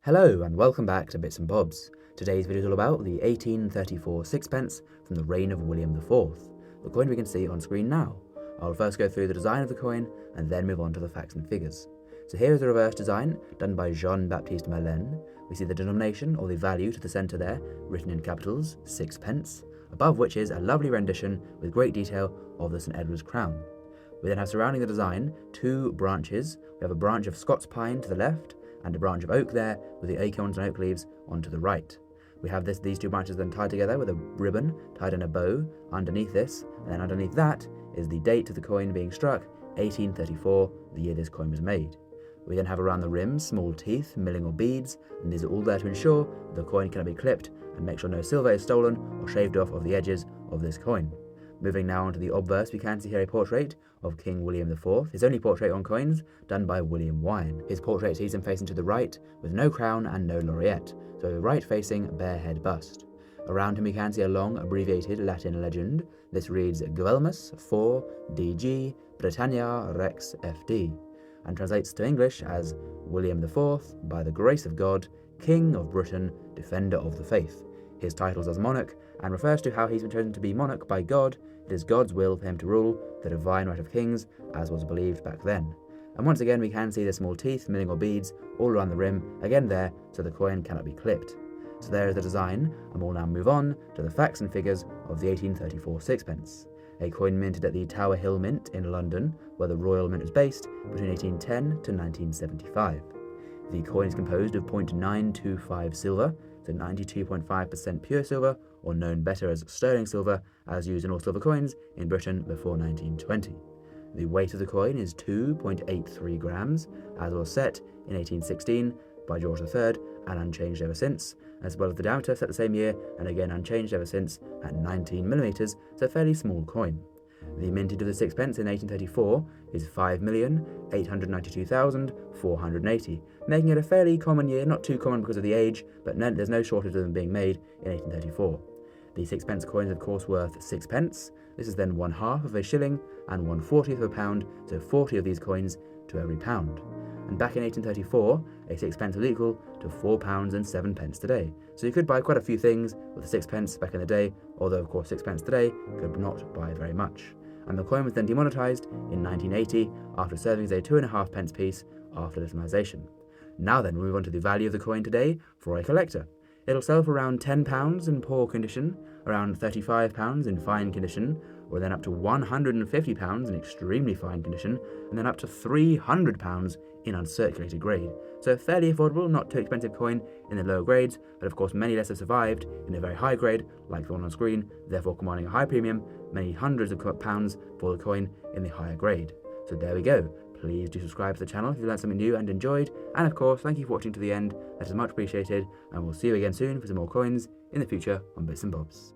Hello and welcome back to Bits and Bobs. Today's video is all about the 1834 sixpence from the reign of William IV, the coin we can see on screen now. I'll first go through the design of the coin and then move on to the facts and figures. So here is the reverse design done by Jean-Baptiste Merlin. We see the denomination or the value to the centre there, written in capitals, sixpence, above which is a lovely rendition with great detail of the St Edward's crown. We then have surrounding the design two branches. We have a branch of Scots pine to the left and a branch of oak there with the acorns and oak leaves onto the right. We have these two branches then tied together with a ribbon tied in a bow underneath this, and then underneath that is the date of the coin being struck, 1834, the year this coin was made. We then have around the rim small teeth, milling or beads, and these are all there to ensure the coin cannot be clipped and make sure no silver is stolen or shaved off of the edges of this coin. Moving now onto the obverse, we can see here a portrait of King William IV, his only portrait on coins, done by William Wine. His portrait sees him facing to the right, with no crown and no laureate, so a right-facing, bare head bust. Around him we can see a long, abbreviated Latin legend. This reads Guelmus for DG Britannia Rex FD, and translates to English as William IV, by the grace of God, King of Britain, Defender of the Faith. His titles as monarch, and refers to how he's been chosen to be monarch by God. It is God's will for him to rule, the divine right of kings, as was believed back then. And once again we can see the small teeth, milling or beads, all around the rim, again there, so the coin cannot be clipped. So there is the design, and we'll now move on to the facts and figures of the 1834 sixpence. A coin minted at the Tower Hill Mint in London, where the Royal Mint was based, between 1810 to 1975. The coin is composed of 0.925 silver, so 92.5% pure silver, or known better as sterling silver, as used in all silver coins in Britain before 1920. The weight of the coin is 2.83 grams, as was set in 1816 by George III and unchanged ever since, as well as the diameter set the same year and again unchanged ever since at 19mm, so a fairly small coin. The mintage of the sixpence in 1834 is 5,892,480, making it a fairly common year, not too common because of the age, but there's no shortage of them being made in 1834. The sixpence coin is of course worth sixpence. This is then 1/2 of a shilling and 1/40 of a pound, so 40 of these coins to every pound. And back in 1834, a sixpence was equal to £4 and 7p today. So you could buy quite a few things with a sixpence back in the day, although of course sixpence today could not buy very much. And the coin was then demonetised in 1980 after serving as a 2.5p piece after decimalisation. Now then, we'll move on to the value of the coin today for a collector. It'll sell for around £10 in poor condition, around £35 in fine condition, or then up to £150 in extremely fine condition, and then up to £300 in uncirculated grade. So fairly affordable, not too expensive coin in the lower grades, but of course many less have survived in a very high grade, like the one on screen, therefore commanding a high premium, many hundreds of pounds for the coin in the higher grade. So there we go. Please do subscribe to the channel if you learned something new and enjoyed, and of course thank you for watching to the end, that is much appreciated, and we'll see you again soon for some more coins in the future on Bits and Bobs.